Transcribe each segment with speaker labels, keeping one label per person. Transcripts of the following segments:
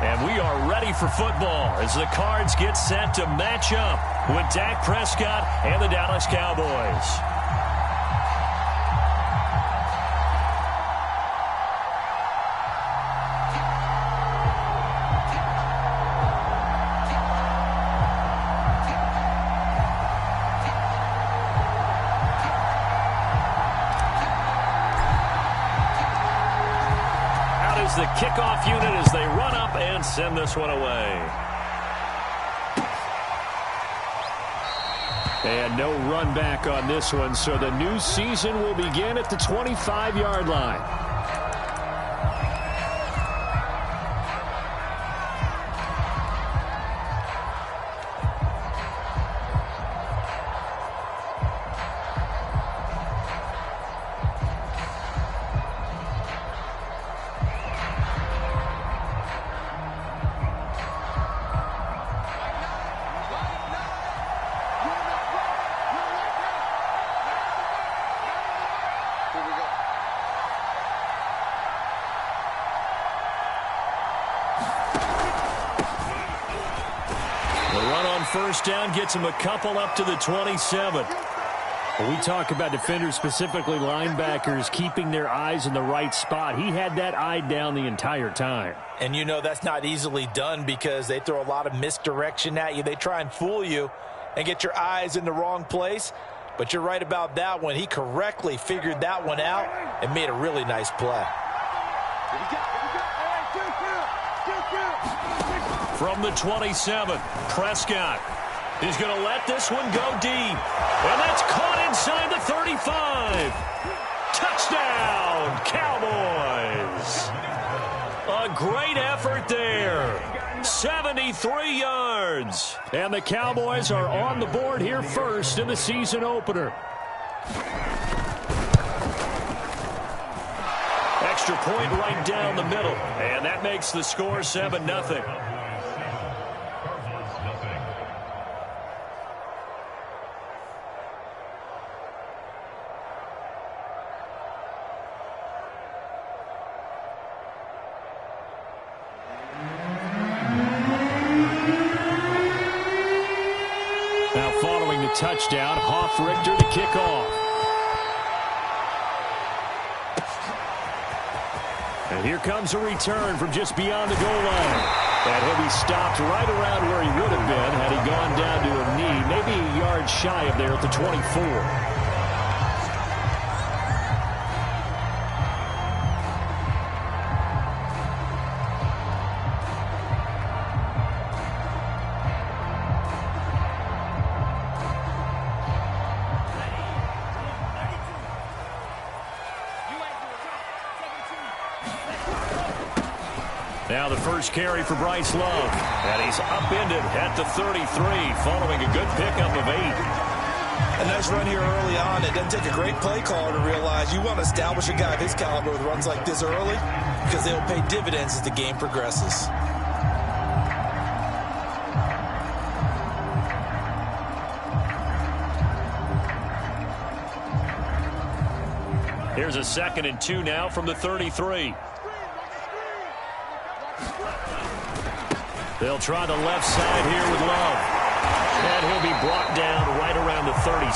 Speaker 1: And we are ready for football as the Cards get set to match up with Dak Prescott and the Dallas Cowboys. The kickoff unit as they run up and send this one away. And no run back on this one, so the new season will begin at the 25-yard line. First down gets him a couple up to the 27. When we talk about defenders, specifically linebackers, keeping their eyes in the right spot, he had that eye down the entire time.
Speaker 2: And you know that's not easily done because they throw a lot of misdirection at you. They try and fool you and get your eyes in the wrong place. But you're right about that one. He correctly figured that one out and made a really nice play.
Speaker 1: From the 27, Prescott is going to let this one go deep. And that's caught inside the 35. Touchdown, Cowboys. A great effort there. 73 yards. And the Cowboys are on the board here first in the season opener. Extra point right down the middle. And that makes the score 7-0. Touchdown, Hoff-Richter to kick off. And here comes a return from just beyond the goal line. And he'll be stopped right around where he would have been had he gone down to a knee, maybe a yard shy of there at the 24. Now the first carry for Bryce Love. And he's upended at the 33 following a good pickup of 8.
Speaker 2: A nice run here early on. It doesn't take a great play caller to realize you want to establish a guy of his caliber with runs like this early because they will pay dividends as the game progresses.
Speaker 1: Here's a 2nd and 2 now from the 33. They'll try the left side here with Love. And he'll be brought down right around the 37.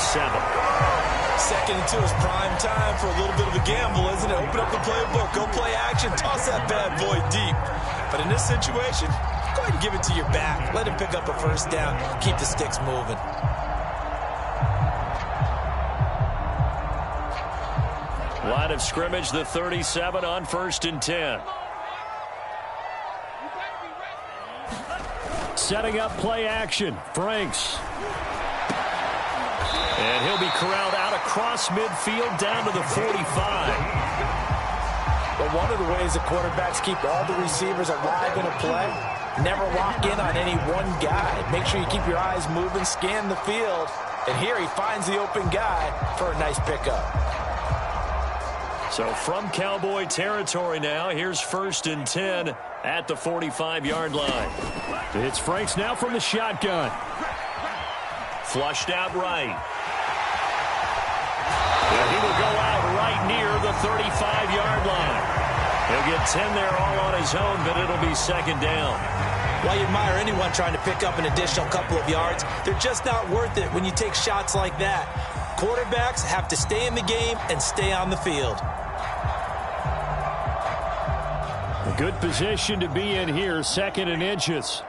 Speaker 2: 2nd and 2 is prime time for a little bit of a gamble, isn't it? Open up the playbook, go play action, toss that bad boy deep. But in this situation, go ahead and give it to your back. Let him pick up a first down. Keep the sticks moving.
Speaker 1: Line of scrimmage, the 37 on 1st and 10. Setting up play action. Franks. And he'll be corralled out across midfield down to the 45.
Speaker 2: But one of the ways the quarterbacks keep all the receivers alive in a play, never lock in on any one guy. Make sure you keep your eyes moving, scan the field. And here he finds the open guy for a nice pickup.
Speaker 1: So from Cowboy territory now, here's 1st and 10 at the 45-yard line. It's Franks now from the shotgun. Flushed out right. And he will go out right near the 35-yard line. He'll get 10 there all on his own, but it'll be second down.
Speaker 2: While you admire anyone trying to pick up an additional couple of yards, they're just not worth it when you take shots like that. Quarterbacks have to stay in the game and stay on the field.
Speaker 1: A good position to be in here, 2nd and inches.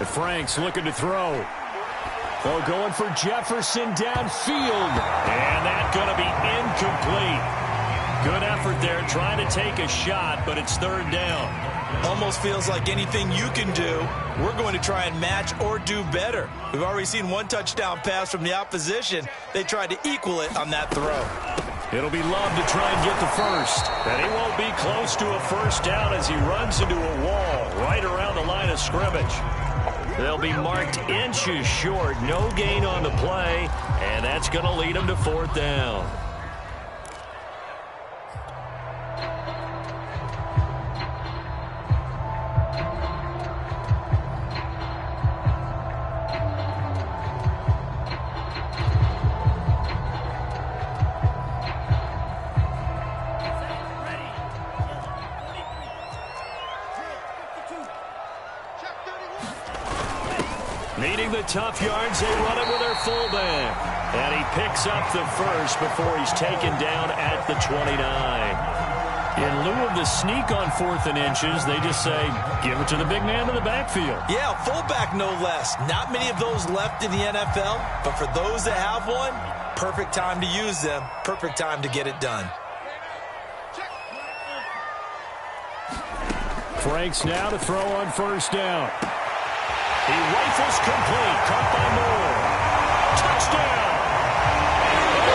Speaker 1: Frank's looking to throw. Oh, going for Jefferson downfield. And that's going to be incomplete. Good effort there trying to take a shot, but it's 3rd down.
Speaker 2: Almost feels like anything you can do, we're going to try and match or do better. We've already seen 1 touchdown pass from the opposition. They tried to equal it on that throw.
Speaker 1: It'll be Love to try and get the first. And he won't be close to a first down as he runs into a wall right around the line of scrimmage. They'll be marked inches short. No gain on the play, and that's going to lead them to 4th down. Needing the tough yards, they run it with their fullback. And he picks up the first before he's taken down at the 29. In lieu of the sneak on 4th and inches, they just say, give it to the big man in the backfield.
Speaker 2: Yeah, fullback no less. Not many of those left in the NFL, but for those that have one, perfect time to use them, perfect time to get it done.
Speaker 1: Franks now to throw on 1st down. He rifles complete, caught by Moore. Touchdown!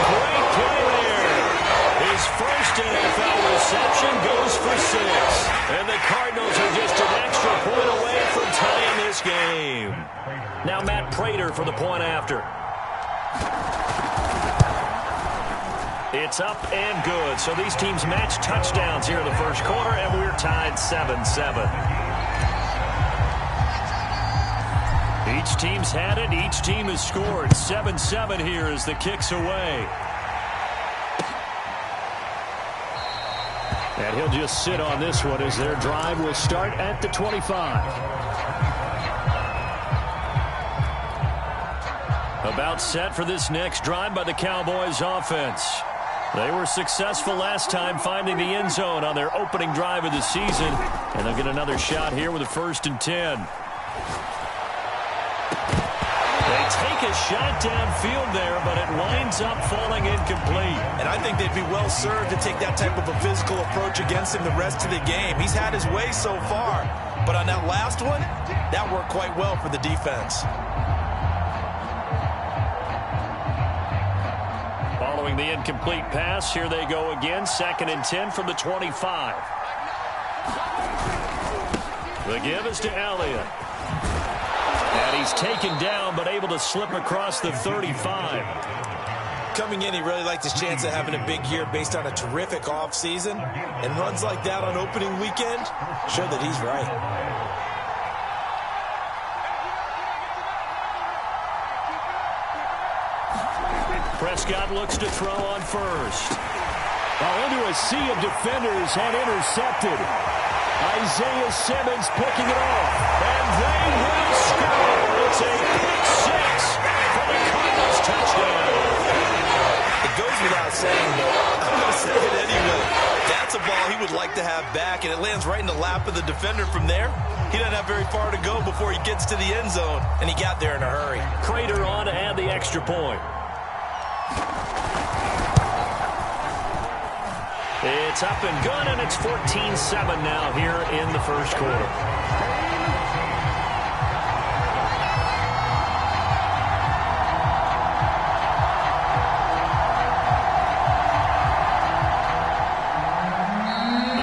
Speaker 1: Great play there. His first NFL reception goes for 6. And the Cardinals are just an extra point away from tying this game. Now Matt Prater for the point after. It's up and good. So these teams match touchdowns here in the first quarter, and we're tied 7-7. Each team's had it. Each team has scored. 7-7 here as the kick's away. And he'll just sit on this one as their drive will start at the 25. About set for this next drive by the Cowboys offense. They were successful last time finding the end zone on their opening drive of the season. And they'll get another shot here with a 1st and 10. They take a shot downfield there, but it winds up falling incomplete.
Speaker 2: And I think they'd be well served to take that type of a physical approach against him the rest of the game. He's had his way so far, but on that last one, that worked quite well for the defense.
Speaker 1: Following the incomplete pass, here they go again. 2nd and 10 from the 25. The give is to Elliott. And he's taken down, but able to slip across the 35.
Speaker 2: Coming in, he really liked his chance of having a big year based on a terrific offseason. And runs like that on opening weekend show that he's right.
Speaker 1: Prescott looks to throw on 1st. Well, into a sea of defenders and intercepted. Isaiah Simmons picking it off. And they will score. It's a pick 6 for the Cardinals touchdown.
Speaker 2: It goes without saying, but I'm going to say it anyway. That's a ball he would like to have back, and it lands right in the lap of the defender from there. He doesn't have very far to go before he gets to the end zone, and he got there in a hurry.
Speaker 1: Prater on to add the extra point. It's up and good, and it's 14-7 now here in the first quarter.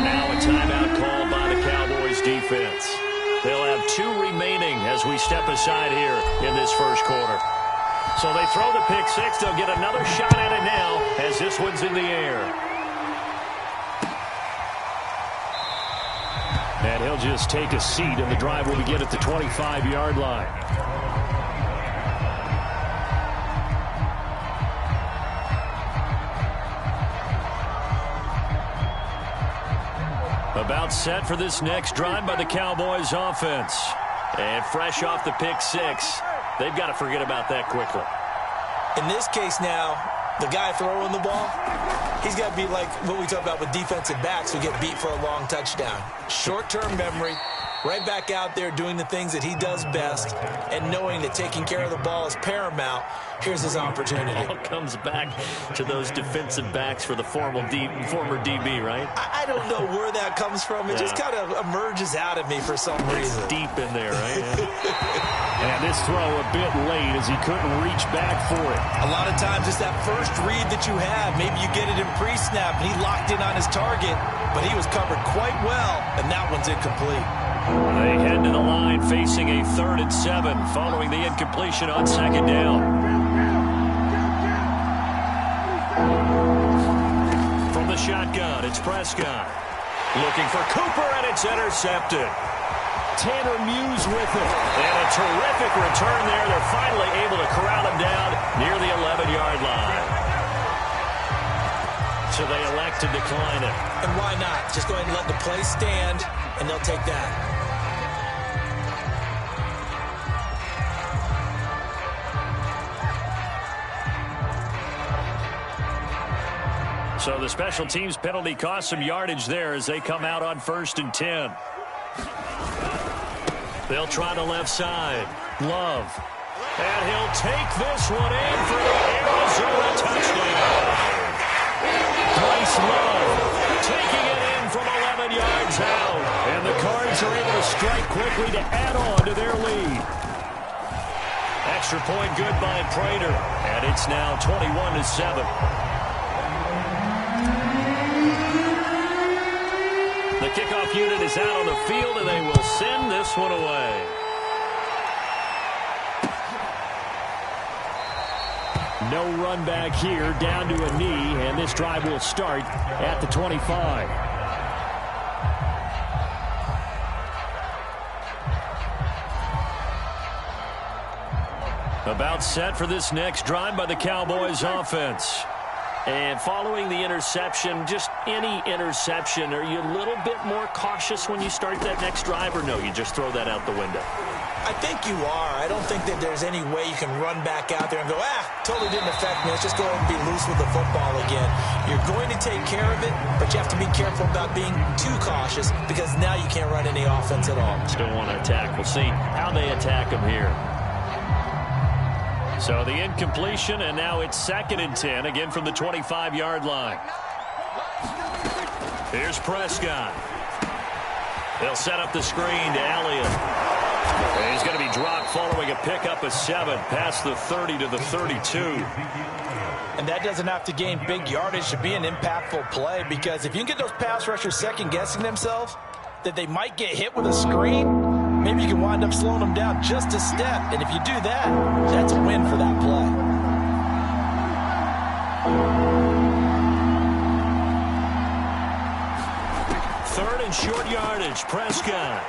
Speaker 1: Now a timeout called by the Cowboys defense. They'll have 2 remaining as we step aside here in this first quarter. So they throw the pick 6. They'll get another shot at it now as this one's in the air. And he'll just take a seat, and the drive will begin at the 25-yard line. About set for this next drive by the Cowboys offense. And fresh off the pick six, they've got to forget about that quickly.
Speaker 2: In this case now, the guy throwing the ball, he's got to be like what we talk about with defensive backs who get beat for a long touchdown. Short-term memory, right back out there doing the things that he does best, and knowing that taking care of the ball is paramount. Here's his opportunity.
Speaker 1: It all comes back to those defensive backs for the former DB, right?
Speaker 2: I don't know where that comes from. It just kind of emerges out of me for some reason.
Speaker 1: It's deep in there, right? And this throw a bit late as he couldn't reach back for it.
Speaker 2: A lot of times it's that first read that you have. Maybe you get it in pre-snap, and he locked in on his target, but he was covered quite well, and that one's incomplete.
Speaker 1: They head to the line facing a 3rd and 7 following the incompletion on 2nd down. From the shotgun, it's Prescott. Looking for Cooper, and it's intercepted. Tanner Muse with it. And a terrific return there. They're finally able to corral him down near the 11-yard line. So they elect to decline it.
Speaker 2: And why not? Just go ahead and let the play stand, and they'll take that.
Speaker 1: So the special teams penalty cost some yardage there as they come out on 1st and 10. They'll try the left side. Love. And he'll take this one in for the Arizona touchdown. Bryce Love taking it in from 11 yards out. And the Cards are able to strike quickly to add on to their lead. Extra point good by Prater. And it's now 21-7. The kickoff unit is out on the field, and they will send this one away. No run back here, down to a knee, and this drive will start at the 25. About set for this next drive by the Cowboys offense. And following the interception, just any interception, are you a little bit more cautious when you start that next drive, or no, you just throw that out the window?
Speaker 2: I think you are. I don't think that there's any way you can run back out there and go, totally didn't affect me. Let's just go and be loose with the football again. You're going to take care of it, but you have to be careful about being too cautious because now you can't run any offense at all.
Speaker 1: Still want to attack. We'll see how they attack them here. So the incompletion, and now it's 2nd and 10, again from the 25-yard line. Here's Prescott. They'll set up the screen to Elliott. And he's going to be dropped following a pickup of 7 past the 30 to the 32.
Speaker 2: And that doesn't have to gain big yardage to be an impactful play, because if you can get those pass rushers second-guessing themselves that they might get hit with a screen, maybe you can wind up slowing them down just a step. And if you do that, that's a win for that play.
Speaker 1: Third and short yardage, Prescott.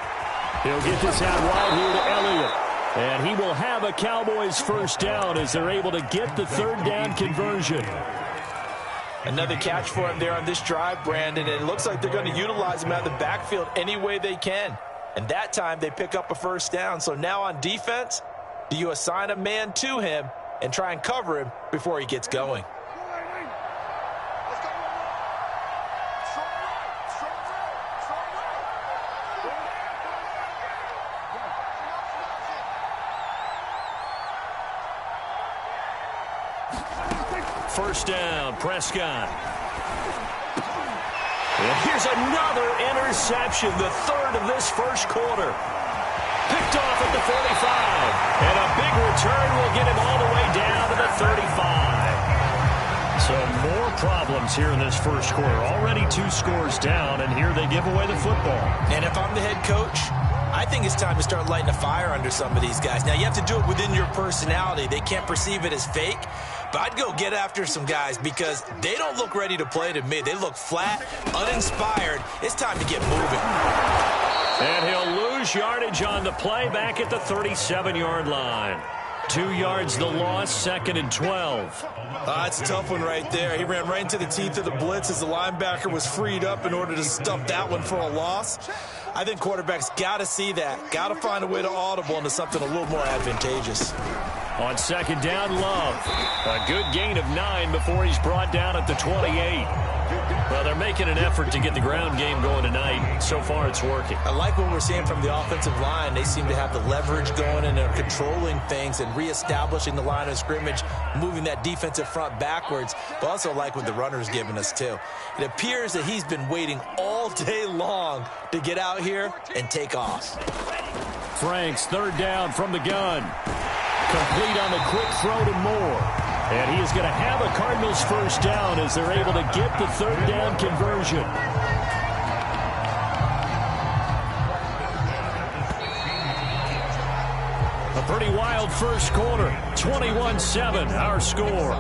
Speaker 1: He'll get this out wide here to Elliott. And he will have a Cowboys first down as they're able to get the 3rd down conversion.
Speaker 2: Another catch for him there on this drive, Brandon. And it looks like they're going to utilize him out of the backfield any way they can. And that time they pick up a first down. So now on defense, do you assign a man to him and try and cover him before he gets going?
Speaker 1: First down, Prescott. And here's another interception, the 3rd of this first quarter. Picked off at the 45. And a big return will get him all the way down to the 35. So more problems here in this first quarter. Already 2 scores down, and here they give away the football.
Speaker 2: And if I'm the head coach, I think it's time to start lighting a fire under some of these guys. Now, you have to do it within your personality. They can't perceive it as fake. But I'd go get after some guys because they don't look ready to play to me. They look flat, uninspired. It's time to get moving.
Speaker 1: And he'll lose yardage on the play back at the 37-yard line. 2 yards the loss, 2nd and 12.
Speaker 2: That's a tough one right there. He ran right into the teeth of the blitz as the linebacker was freed up in order to stump that one for a loss. I think quarterbacks got to see that. Got to find a way to audible into something a little more advantageous.
Speaker 1: On 2nd down, Love. A good gain of 9 before he's brought down at the 28. Well, they're making an effort to get the ground game going tonight. So far, it's working.
Speaker 2: I like what we're seeing from the offensive line. They seem to have the leverage going, and they're controlling things and reestablishing the line of scrimmage, moving that defensive front backwards. But also like what the runner's giving us, too. It appears that he's been waiting all day long to get out here and take off.
Speaker 1: Franks, 3rd down from the gun. Complete on the quick throw to Moore. And he is going to have a Cardinals 1st down as they're able to get the 3rd down conversion. A pretty wild first quarter. 21-7, our score.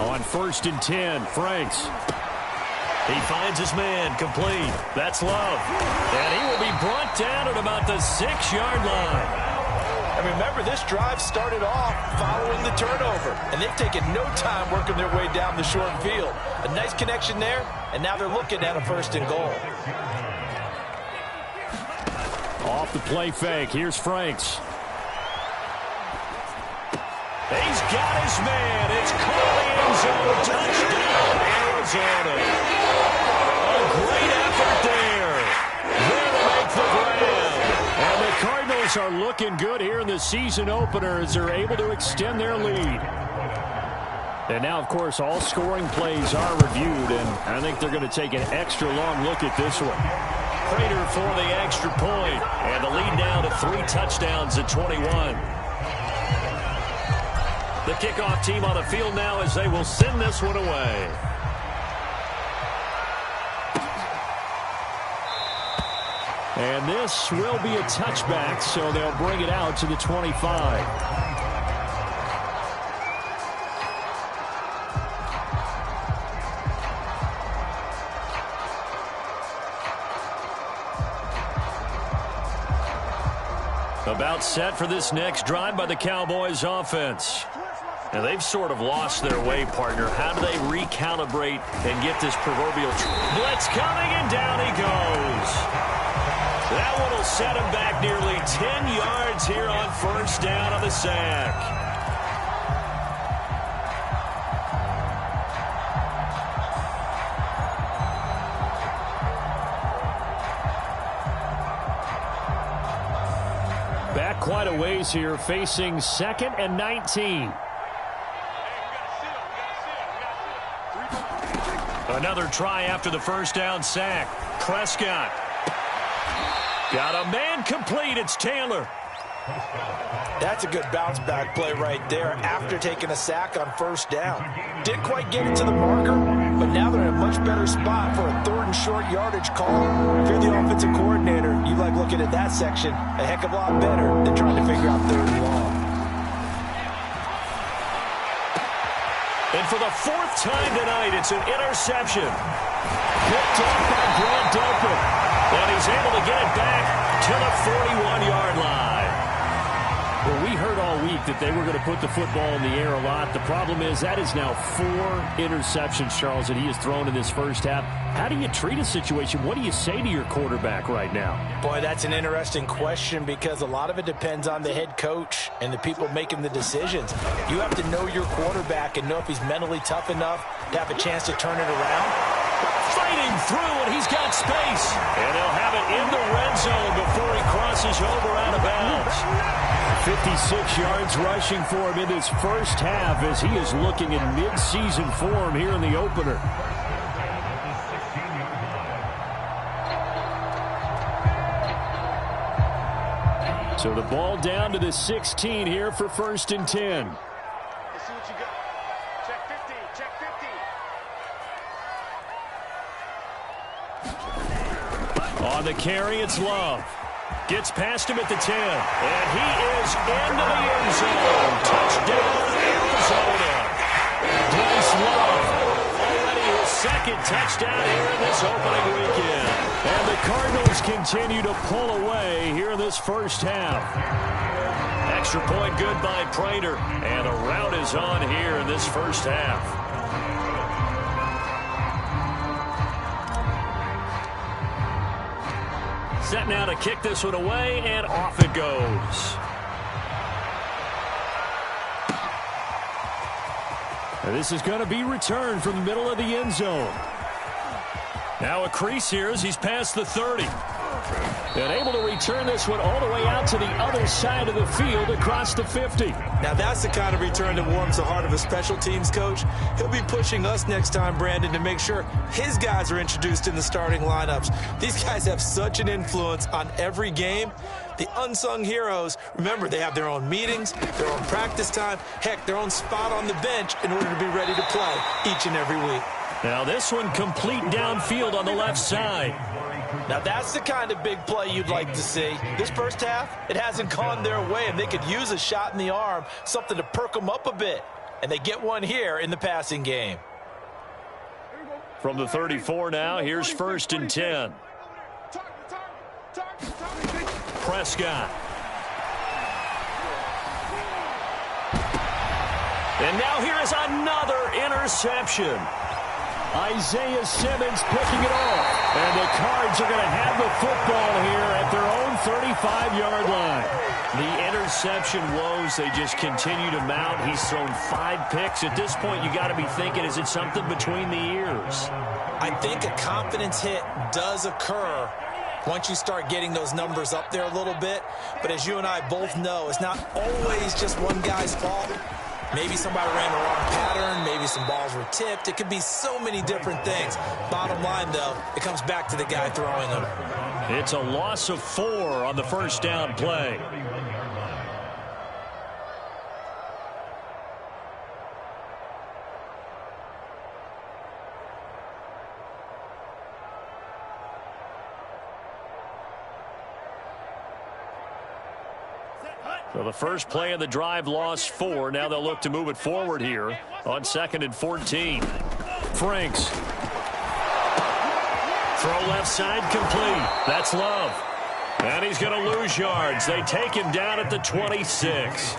Speaker 1: On 1st and 10, Franks. He finds his man, complete. That's Love. And he will be brought down at about the 6-yard line.
Speaker 2: And remember, this drive started off following the turnover. And they've taken no time working their way down the short field. A nice connection there, and now they're looking at a 1st and goal.
Speaker 1: Off the play fake, here's Franks. He's got his man. It's caught in the end zone. Touchdown, Arizona. A great effort there. There to make the grab. And the Cardinals are looking good here in the season opener as they're able to extend their lead. And now, of course, all scoring plays are reviewed, and I think they're going to take an extra long look at this one. Prater for the extra point, and the lead now to 3 touchdowns at 21. The kickoff team on the field now as they will send this one away. And this will be a touchback, so they'll bring it out to the 25. About set for this next drive by the Cowboys offense. Now, they've sort of lost their way, partner. How do they recalibrate and get this proverbial blitz coming, and down he goes. That one will set him back nearly 10 yards here on 1st down on the sack. Back quite a ways here, facing 2nd and 19. Another try after the 1st down sack. Prescott. Got a man complete. It's Taylor.
Speaker 2: That's a good bounce-back play right there after taking a sack on 1st down. Didn't quite get it to the marker, but now they're in a much better spot for a 3rd and short yardage call. If you're the offensive coordinator, you like looking at that section a heck of a lot better than trying to figure out 3rd and long.
Speaker 1: And for the 4th time tonight, it's an interception. Picked up by Grant Delpit. And he's able to get it back to the 41-yard line. Well, we heard all week that they were going to put the football in the air a lot. The problem is that is now 4 interceptions, Charles, that he has thrown in this first half. How do you treat a situation? What do you say to your quarterback right now?
Speaker 2: Boy, that's an interesting question because a lot of it depends on the head coach and the people making the decisions. You have to know your quarterback and know if he's mentally tough enough to have a chance to turn it around.
Speaker 1: Fighting through, and he's got space. And he'll have it in the red zone before he crosses over out of bounds. 56 yards rushing for him in this first half as he is looking in mid-season form here in the opener. So the ball down to the 16 here for 1st and 10.
Speaker 3: Let's see what you got. Check 50. Check 50.
Speaker 1: On the carry, it's Love. Gets past him at the 10. And he is into the end zone. Touchdown, Arizona. Bryce Love. Already his 2nd second touchdown here in this opening weekend. And the Cardinals continue to pull away here in this first half. Extra point good by Prater. And the rout is on here in this first half. Set now to kick this one away, and off it goes. And this is going to be returned from the middle of the end zone. Now a crease here as he's past the 30. And able to return this one all the way out to the other side of the field across the 50.
Speaker 2: Now that's the kind of return that warms the heart of a special teams coach. He'll be pushing us next time, Brandon, to make sure his guys are introduced in the starting lineups. These guys have such an influence on every game. The unsung heroes, remember, they have their own meetings, their own practice time, heck, their own spot on the bench in order to be ready to play each and every week.
Speaker 1: Now this one complete downfield on the left side.
Speaker 2: Now that's the kind of big play you'd like to see. This first half, it hasn't gone their way, and they could use a shot in the arm, something to perk them up a bit. And they get one here in the passing game.
Speaker 1: From the 34 now, here's first and 10. Prescott. And now here is another interception. Isaiah Simmons picking it off. And the Cards are going to have the football here at their own 35-yard line. The interception woes, they just continue to mount. He's thrown 5 picks. At this point, you got to be thinking, is it something between the ears?
Speaker 2: I think a confidence hit does occur once you start getting those numbers up there a little bit. But as you and I both know, it's not always just one guy's fault. Maybe somebody ran the wrong pattern. Maybe some balls were tipped. It could be so many different things. Bottom line, though, it comes back to the guy throwing them.
Speaker 1: It's a loss of 4 on the first down play. So the first play of the drive lost 4. Now they'll look to move it forward here on 2nd and 14. Franks. Throw left side complete. That's Love. And he's going to lose yards. They take him down at the 26.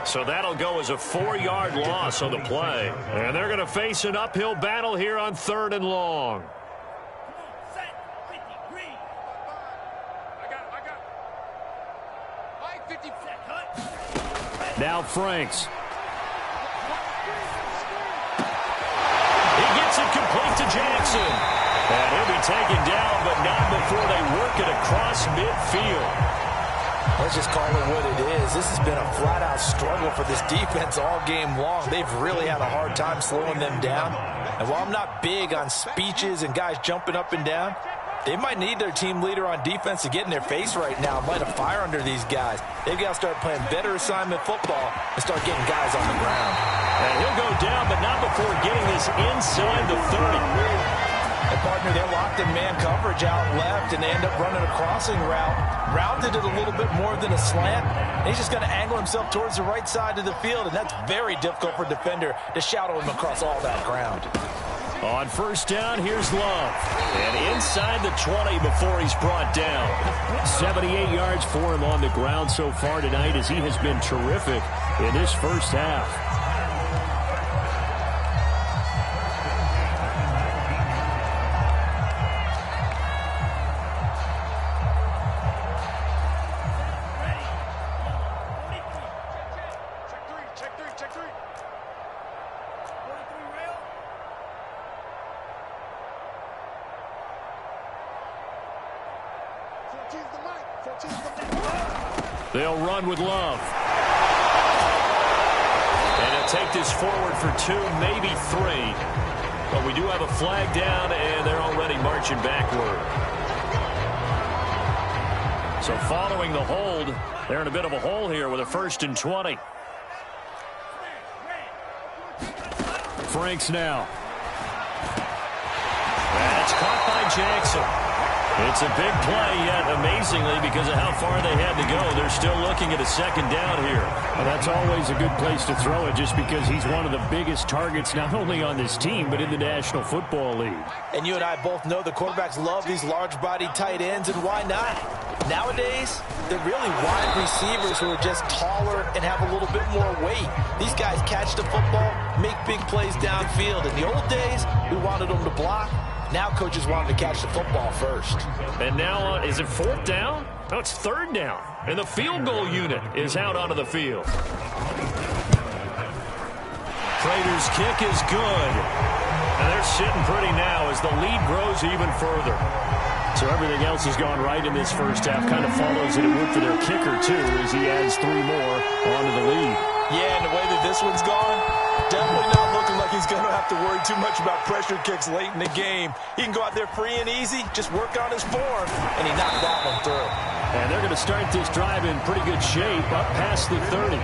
Speaker 1: So that'll go as a 4-yard loss on the play. And they're going to face an uphill battle here on 3rd and long. Now Franks. He gets it complete to Jackson. And he'll be taken down, but not before they work it across midfield.
Speaker 2: Let's just call it what it is. This has been a flat-out struggle for this defense all game long. They've really had a hard time slowing them down. And while I'm not big on speeches and guys jumping up and down, they might need their team leader on defense to get in their face right now and light a fire under these guys. They've got to start playing better assignment football and start getting guys on the ground.
Speaker 1: And he'll go down, but not before getting this inside the 30.
Speaker 2: And partner, they're locked in man coverage out left, and they end up running a crossing route. Rounded it a little bit more than a slant. And he's just going to angle himself towards the right side of the field, and that's very difficult for a defender to shadow him across all that ground.
Speaker 1: On first down, here's Love. And inside the 20 before he's brought down. 78 yards for him on the ground so far tonight as he has been terrific in this first half. They'll run with Love. And he'll take this forward for 2, maybe 3. But we do have a flag down, and they're already marching backward. So following the hold, they're in a bit of a hole here with a 1st and 20. Franks now. That's caught by Jackson. It's a big play, yet amazingly, because of how far they had to go, they're still looking at a second down here.
Speaker 4: Well, that's always a good place to throw it just because he's one of the biggest targets not only on this team but in the National Football League.
Speaker 2: And you and I both know the quarterbacks love these large-bodied tight ends, and why not? Nowadays, they're really wide receivers who are just taller and have a little bit more weight. These guys catch the football, make big plays downfield. In the old days, we wanted them to block. Now coaches want them to catch the football first.
Speaker 1: And now, is it fourth down? No, it's third down. And the field goal unit is out onto the field. Prater's kick is good. And they're sitting pretty now as the lead grows even further.
Speaker 4: So everything else has gone right in this first half. Kind of follows that it would for their kicker, too, as he adds 3 more onto the lead.
Speaker 2: Yeah, and the way that this one's gone, definitely not looking like he's going to have to worry too much about pressure kicks late in the game. He can go out there free and easy, just work on his form, and he knocked that one through.
Speaker 4: And they're going to start this drive in pretty good shape, up past the 30.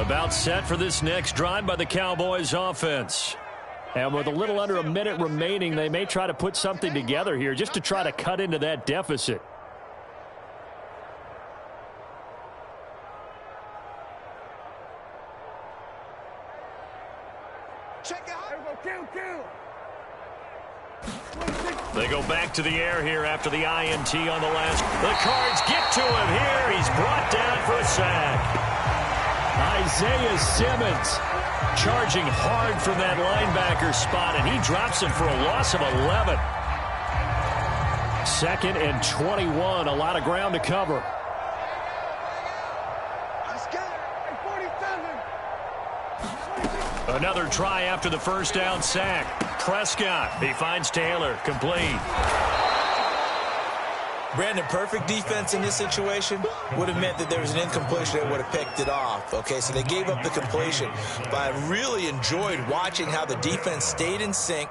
Speaker 1: About set for this next drive by the Cowboys offense.
Speaker 4: And with a little under a minute remaining, they may try to put something together here just to try to cut into that deficit.
Speaker 1: They go back to the air here after the INT on the last. The Cards get to him here. He's brought down for a sack.
Speaker 4: Isaiah Simmons
Speaker 1: charging hard from that linebacker spot, and he drops him for a loss of 11.
Speaker 4: 2nd and 21, a lot of ground to cover.
Speaker 1: Another try after the first down sack. Prescott, he finds Taylor, complete.
Speaker 2: Brandon, perfect defense in this situation would have meant that there was an incompletion that would have picked it off. Okay, so they gave up the completion. But I really enjoyed watching how the defense stayed in sync,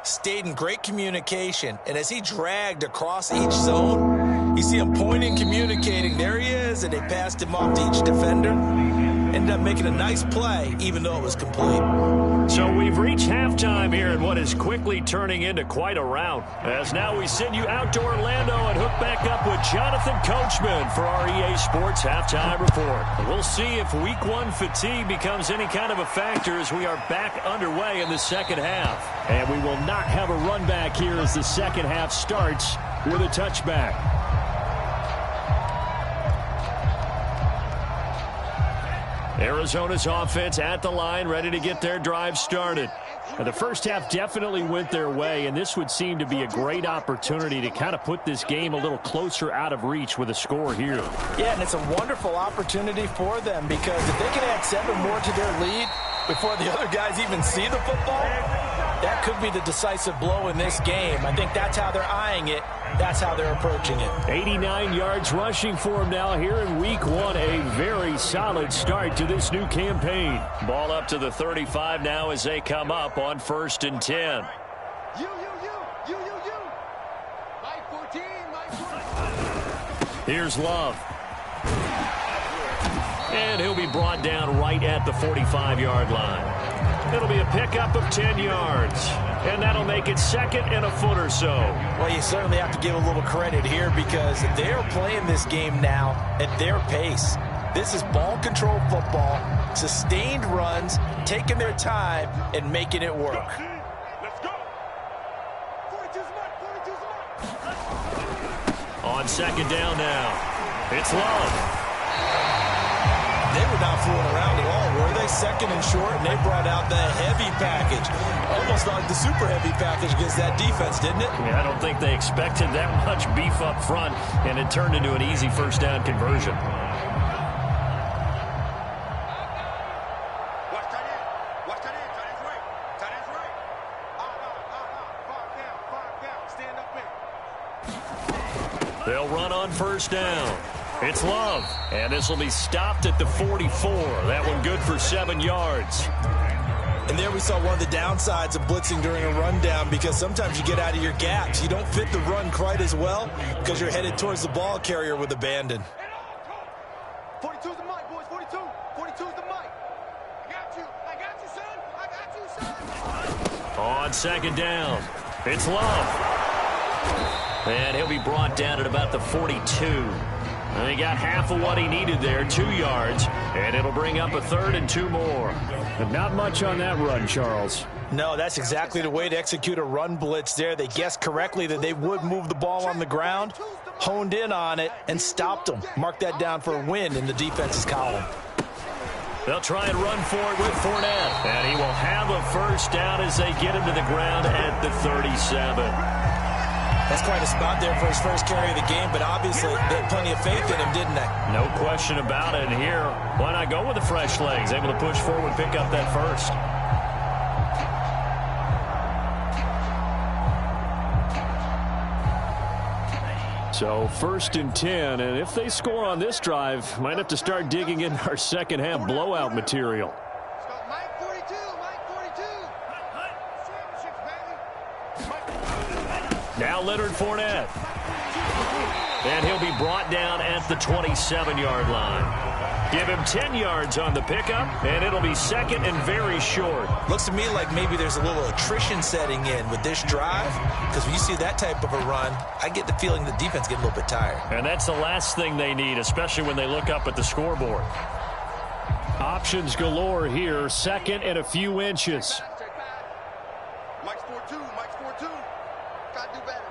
Speaker 2: stayed in great communication, and as he dragged across each zone, you see him pointing, communicating. There he is, and they passed him off to each defender. Ended up making a nice play, even though it was complete.
Speaker 1: So we've reached halftime here in what is quickly turning into quite a rout. As now we send you out to Orlando and hook back up with Jonathan Coachman for our EA Sports Halftime Report. We'll see if Week 1 fatigue becomes any kind of a factor as we are back underway in the second half.
Speaker 4: And we will not have a run back here as the second half starts with a touchback.
Speaker 1: Arizona's offense at the line, ready to get their drive started.
Speaker 4: And the first half definitely went their way, and this would seem to be a great opportunity to kind of put this game a little closer out of reach with a score here.
Speaker 2: Yeah, and it's a wonderful opportunity for them because if they can add 7 more to their lead before the other guys even see the football, that could be the decisive blow in this game. I think that's how they're eyeing it. That's how they're approaching it.
Speaker 4: 89 yards rushing for him now here in Week 1. A very solid start to this new campaign.
Speaker 1: Ball up to the 35 now as they come up on 1st and 10.
Speaker 3: You. My 14, my 14.
Speaker 1: Here's Love. And he'll be brought down right at the 45-yard line. It'll be a pickup of 10 yards. And that'll make it 2nd and a foot or so.
Speaker 2: Well, you certainly have to give a little credit here because they're playing this game now at their pace. This is ball control football, sustained runs, taking their time, and making it work.
Speaker 3: Let's go. 42's mark.
Speaker 1: On 2nd down now, it's Love.
Speaker 2: They were not fooling around at all, were they? 2nd and short, and they brought out the heavy package. Almost like the super heavy package against that defense, didn't it?
Speaker 1: Yeah, I don't think they expected that much beef up front, and it turned into an easy first down conversion.
Speaker 3: Watch tight end. Watch tight end. Tight end's right. Tight end's right. Five down. Stand up big.
Speaker 1: They'll run on 1st down. It's Love, and this will be stopped at the 44. That one good for 7 yards.
Speaker 2: And there we saw one of the downsides of blitzing during a rundown because sometimes you get out of your gaps. You don't fit the run quite as well because you're headed towards the ball carrier with abandon.
Speaker 3: 42's the mic, boys. 42. 42's the mic. I got you, son. I
Speaker 1: On second down, it's Love. And he'll be brought down at about the 42. And he got half of what he needed there, 2 yards. And it'll bring up a 3rd and 2 more.
Speaker 4: But not much on that run, Charles.
Speaker 2: No, that's exactly the way to execute a run blitz there. They guessed correctly that they would move the ball on the ground, honed in on it, and stopped them. Mark that down for a win in the defense's column.
Speaker 1: They'll try and run for it with Fournette. And he will have a first down as they get him to the ground at the 37.
Speaker 2: That's quite a spot there for his first carry of the game, but obviously they had plenty of faith in him, didn't they?
Speaker 1: No question about it. And here, why not go with the fresh legs? Able to push forward, pick up that first.
Speaker 4: So 1st and 10, and if they score on this drive, might have to start digging in our second half blowout material.
Speaker 1: Now Leonard Fournette. And he'll be brought down at the 27-yard line. Give him 10 yards on the pickup, and it'll be second and very short.
Speaker 2: Looks to me like maybe there's a little attrition setting in with this drive, because when you see that type of a run, I get the feeling the defense getting a little bit tired.
Speaker 1: And that's the last thing they need, especially when they look up at the scoreboard.
Speaker 4: Options galore here, 2nd and a few inches.
Speaker 3: Mike's 4-2. Mike's 4-2. Gotta do better.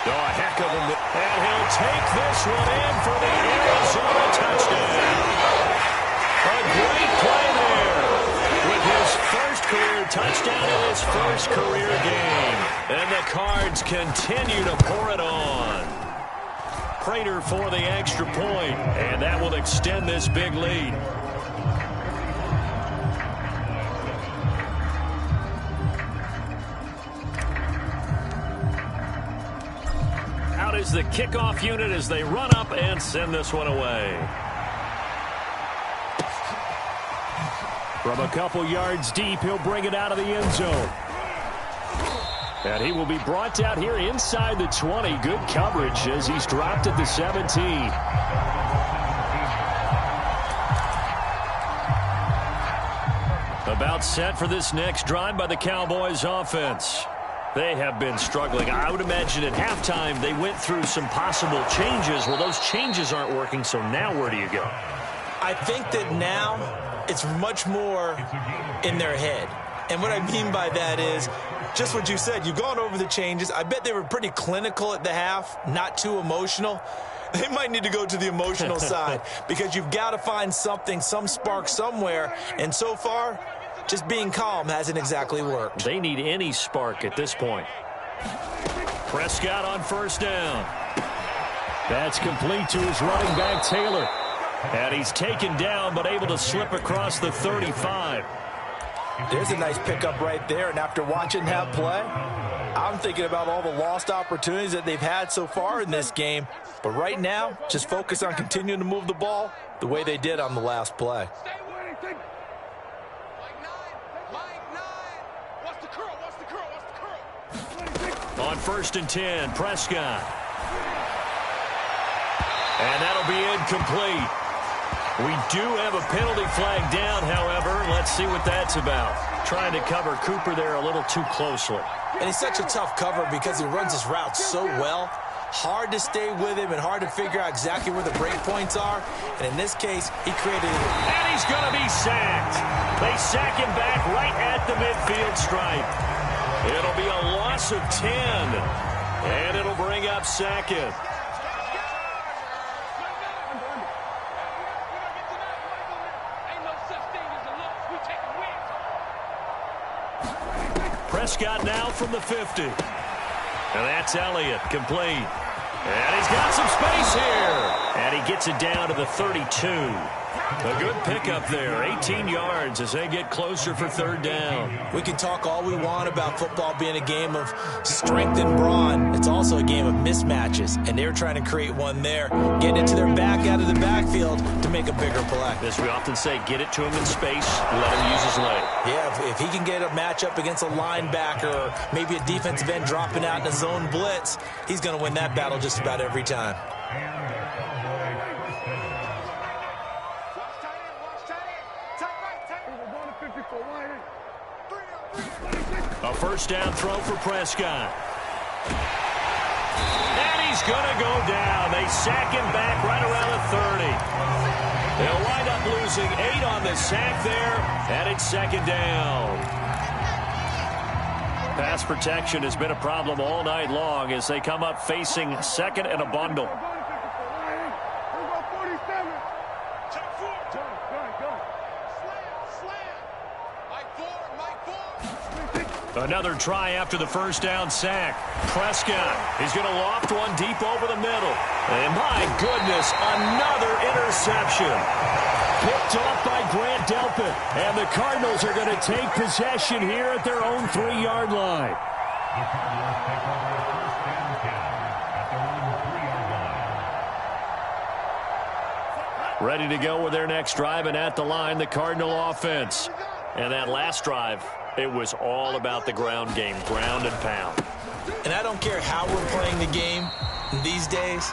Speaker 1: Oh, a heck of a... And he'll take this one in for the Arizona touchdown. A great play there with his first career touchdown in his first career game. And the Cards continue to pour it on. Prater for the extra point, and that will extend this big lead. Out is the kickoff unit as they run up and send this one away.
Speaker 4: From a couple yards deep, he'll bring it out of the end zone. And he will be brought down here inside the 20. Good coverage as he's dropped at the 17.
Speaker 1: About set for this next drive by the Cowboys offense. They have been struggling. I would imagine at halftime they went through some possible changes. Well, those changes aren't working, so now where do you go?
Speaker 2: I think that now it's much more in their head. And what I mean by that is just what you said. You've gone over the changes. I bet they were pretty clinical at the half, not too emotional. They might need to go to the emotional side because you've got to find something, some spark somewhere. And so far, just being calm hasn't exactly worked.
Speaker 1: They need any spark at this point. Prescott on first down.
Speaker 4: That's complete to his running back, Taylor.
Speaker 1: And he's taken down but able to slip across the 35.
Speaker 2: There's a nice pickup right there, and after watching that play, I'm thinking about all the lost opportunities that they've had so far in this game. But right now, just focus on continuing to move the ball the way they did on the last play.
Speaker 1: On first and 10, Prescott. And that'll be incomplete. We do have a penalty flag down, however. Let's see what that's about. Trying to cover Cooper there a little too closely.
Speaker 2: And he's such a tough cover because he runs his route so well. Hard to stay with him and hard to figure out exactly where the break points are. And in this case, he created it.
Speaker 1: And he's going to be sacked. They sack him back right at the midfield stripe. It'll be a loss of 10. And it'll bring up second. Prescott now from the 50. And that's Elliott, complete. And he's got some space here. And he gets it down to the 32. A good pickup there, 18 yards as they get closer for third down.
Speaker 2: We can talk all we want about football being a game of strength and brawn. It's also a game of mismatches, and they're trying to create one there, getting it to their back out of the backfield to make a bigger play.
Speaker 1: As we often say, get it to him in space, let him use his leg.
Speaker 2: Yeah, if he can get a matchup against a linebacker or maybe a defensive end dropping out in a zone blitz, he's going to win that battle just about every time.
Speaker 1: A first down throw for Prescott. And he's going to go down. They sack him back right around the 30. They'll wind up losing 8 on the sack there, and it's second down. Pass protection has been a problem all night long as they come up facing second and a bundle. Another try after the first down sack. Prescott is going to loft one deep over the middle. And my goodness, another interception. Picked off by Grant Delpit. And the Cardinals are going to take possession here at their own 3-yard line. Ready to go with their next drive, and at the line, the Cardinal offense. And that last drive, it was all about the ground game, ground and pound.
Speaker 2: And I don't care how we're playing the game these days,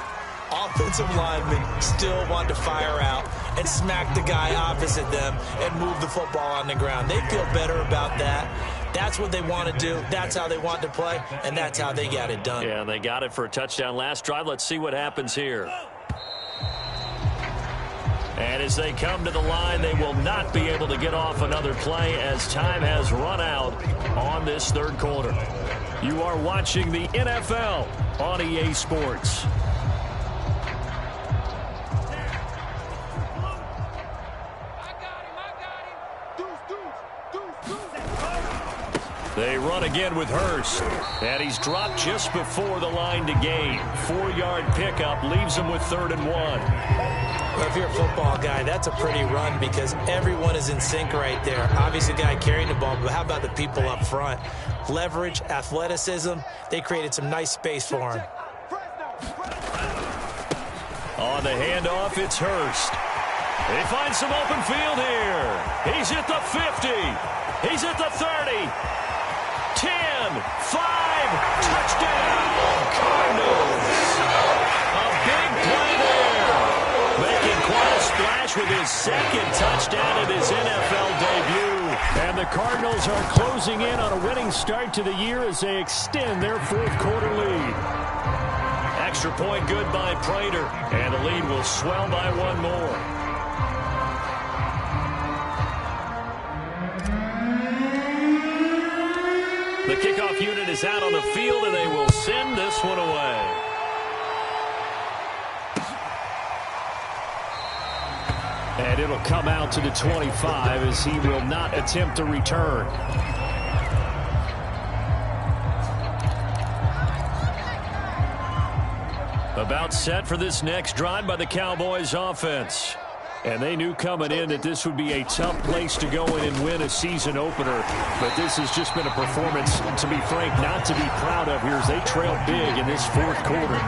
Speaker 2: offensive linemen still want to fire out and smack the guy opposite them and move the football on the ground. They feel better about that. That's what they want to do. That's how they want to play, and that's how they got it done.
Speaker 1: Yeah, and they got it for a touchdown last drive. Let's see what happens here. And as they come to the line, they will not be able to get off another play as time has run out on this third quarter. You are watching the NFL on EA Sports. They run again with Hurst. And he's dropped just before the line to gain. 4-yard pickup leaves him with 3rd and 1.
Speaker 2: Well, if you're a football guy, that's a pretty run because everyone is in sync right there. Obviously, the guy carrying the ball, but how about the people up front? Leverage, athleticism, they created some nice space for him.
Speaker 1: On the handoff, it's Hurst. They find some open field here. He's at the 50. He's at the 30. 10, 5, touchdown, Cardinals. A big play there. Making quite a splash with his second touchdown in his NFL debut. And the Cardinals are closing in on a winning start to the year as they extend their 4th quarter lead. Extra point good by Prater. And the lead will swell by 1 more. The kickoff unit is out on the field, and they will send this one away. And it'll come out to the 25 as he will not attempt to return. About set for this next drive by the Cowboys offense. And they knew coming in that this would be a tough place to go in and win a season opener. But this has just been a performance, to be frank, not to be proud of here as they trail big in this 4th quarter.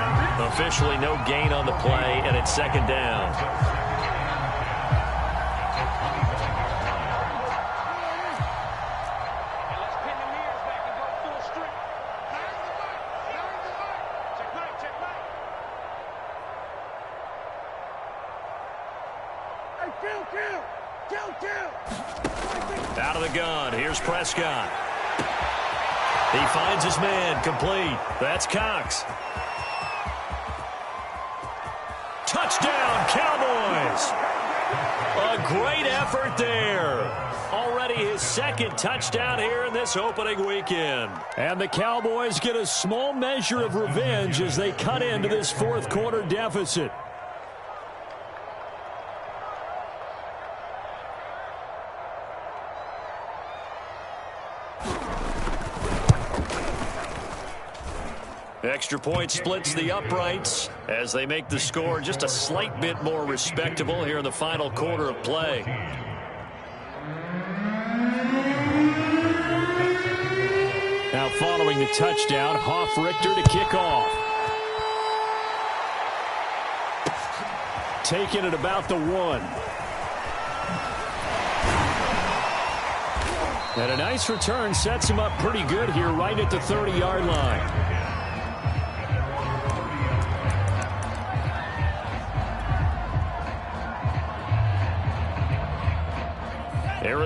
Speaker 1: Officially no gain on the play, and it's 2nd down. Out of the gun, here's Prescott. He finds his man, complete. That's Cox. Touchdown, Cowboys! A great effort there. Already his 2nd touchdown here in this opening weekend. And the Cowboys get a small measure of revenge as they cut into this 4th quarter deficit. Extra point splits the uprights as they make the score just a slight bit more respectable here in the final quarter of play. Now following the touchdown, Hoff-Richter to kick off. Taking it about the 1. And a nice return sets him up pretty good here right at the 30-yard line.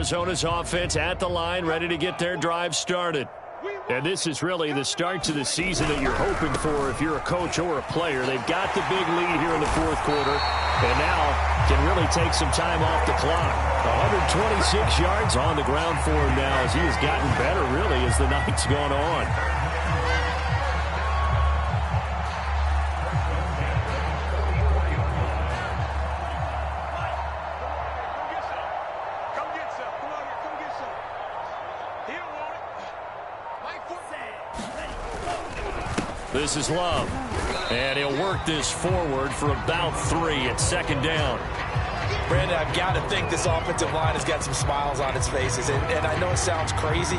Speaker 1: Arizona's offense at the line, ready to get their drive started.
Speaker 4: And this is really the start to the season that you're hoping for if you're a coach or a player. They've got the big lead here in the fourth quarter, and now can really take some time off the clock. 126 yards on the ground for him now as he has gotten better, really, as the night's gone on.
Speaker 1: This is Love. And he'll work this forward for about 3 at second down.
Speaker 2: Brandon, I've got to think this offensive line has got some smiles on its faces. And I know it sounds crazy,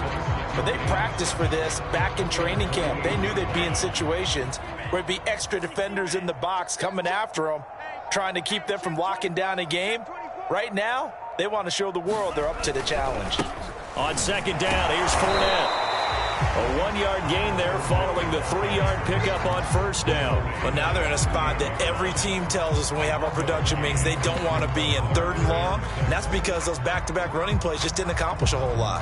Speaker 2: but they practiced for this back in training camp. They knew they'd be in situations where it'd be extra defenders in the box coming after them, trying to keep them from locking down a game. Right now, they want to show the world they're up to the challenge.
Speaker 1: On second down, here's Fournette. A 1-yard gain there following the 3-yard pickup on first down.
Speaker 2: But now they're in a spot that every team tells us when we have our production meetings they don't want to be in, 3rd and long. And that's because those back-to-back running plays just didn't accomplish a whole lot.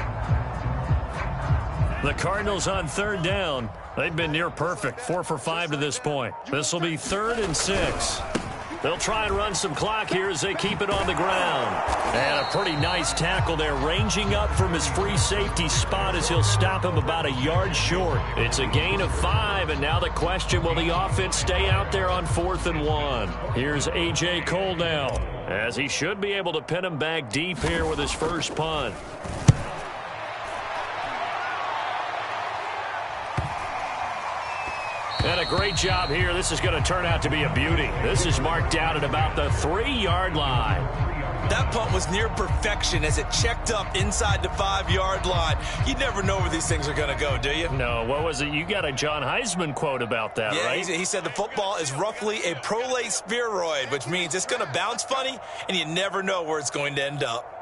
Speaker 1: The Cardinals on 3rd down. They've been near perfect, 4 for 5 to this point. This will be 3rd and 6. They'll try and run some clock here as they keep it on the ground. And a pretty nice tackle there, ranging up from his free safety spot as he'll stop him about a yard short. It's a gain of 5, and now the question, will the offense stay out there on 4th and 1? Here's A.J. Cole now, as he should be able to pin him back deep here with his first punt. And a great job here. This is going to turn out to be a beauty. This is marked out at about the 3-yard line.
Speaker 2: That punt was near perfection as it checked up inside the 5-yard line. You never know where these things are going to go, do you?
Speaker 1: No, what was it? You got a John Heisman quote about that, right?
Speaker 2: Yeah, he said the football is roughly a prolate spheroid, which means it's going to bounce funny, and you never know where it's going to end up.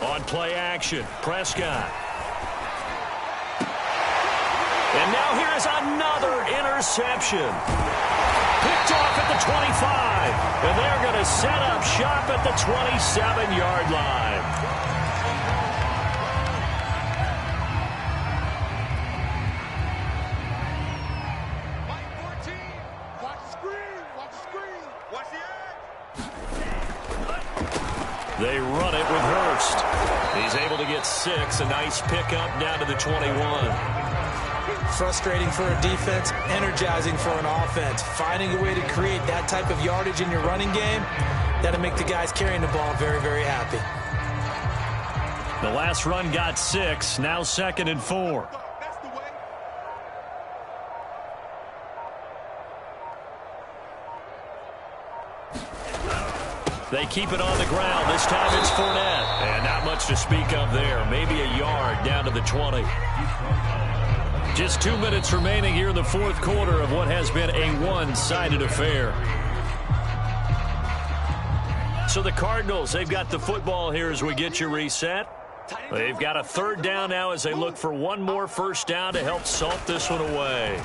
Speaker 1: On play action, Prescott. And now here is another interception. Picked off at the 25. And they're going to set up shop at the 27-yard line. They run it with Hurst. He's able to get 6. A nice pickup down to the 21.
Speaker 2: Frustrating for a defense, energizing for an offense. Finding a way to create that type of yardage in your running game, that'll make the guys carrying the ball very, very happy.
Speaker 1: The last run got 6. Now 2nd and 4. They keep it on the ground. This time it's Fournette. And not much to speak of there. Maybe a yard down to the 20. Just 2 minutes remaining here in the fourth quarter of what has been a one-sided affair. So the Cardinals, they've got the football here as we get you reset. They've got a 3rd down now as they look for one more first down to help salt this one away.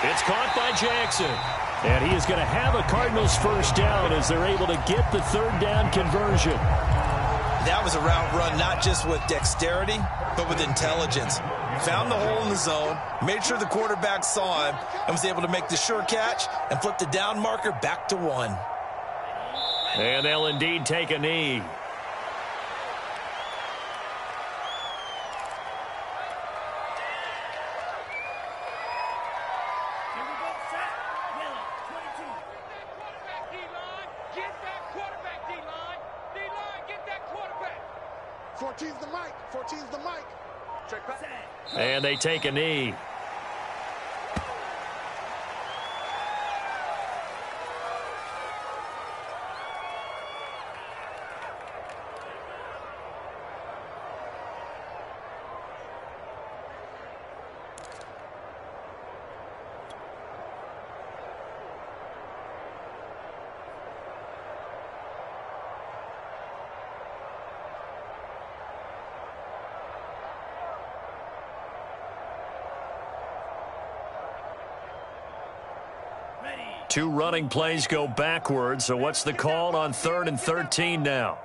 Speaker 1: It's caught by Jackson. And he is going to have a Cardinals first down as they're able to get the 3rd down conversion.
Speaker 2: That was a route run not just with dexterity, but with intelligence. Found the hole in the zone, made sure the quarterback saw him, and was able to make the sure catch and flip the down marker back to 1.
Speaker 1: And they'll indeed take a knee. And they take a knee. 2 running plays go backwards. So what's the call on 3rd and 13 now?